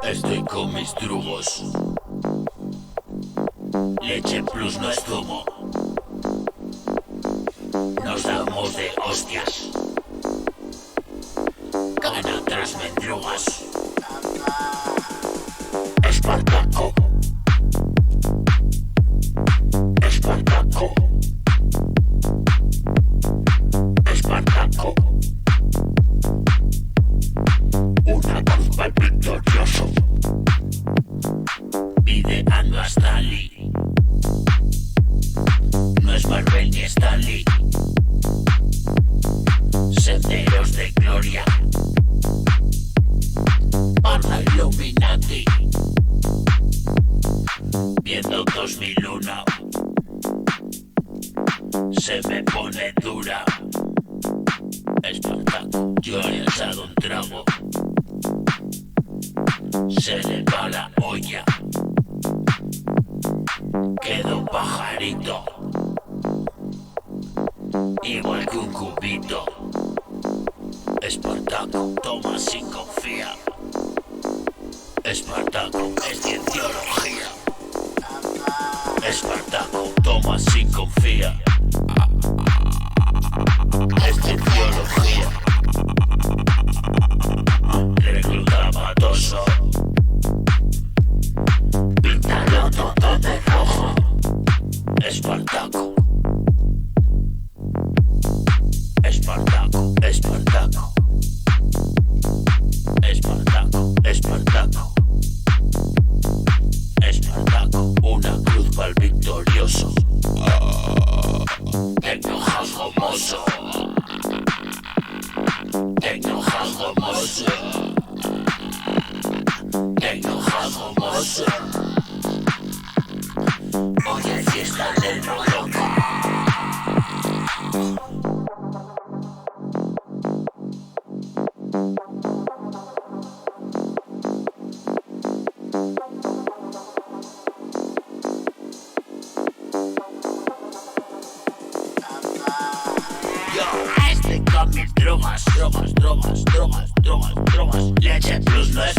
Estoy con mis drugos. Leche plus no es zumo. Nos damos de ostias. Gana tras mendrugas. Espartaco. Espartaco. Espartaco. Una cruz para el victorioso. Videando a Stanley. No es Marvel ni Stanley. Senderos de gloria. Porno illuminati. Viendo 2001. Se me pone dura. Espartaco, yo he echado un trago. Se le va la olla. Quedó pajarito. Igual que un cubito. Espartaco, toma si confía. Espartaco, es cienciología. Espartaco, toma si confía. Es cienciología. Recluta matoso. Píntalo todo de rojo. Espartaco. Espartaco, Espartaco. Espartaco, Espartaco. Espartaco, una cruz para el victorioso. Techno-house gomoso. Techno-house gomoso. Techno-house gomoso. Hoy hay fiesta del Moloko. Estoy con mis drogas. Leche plus no es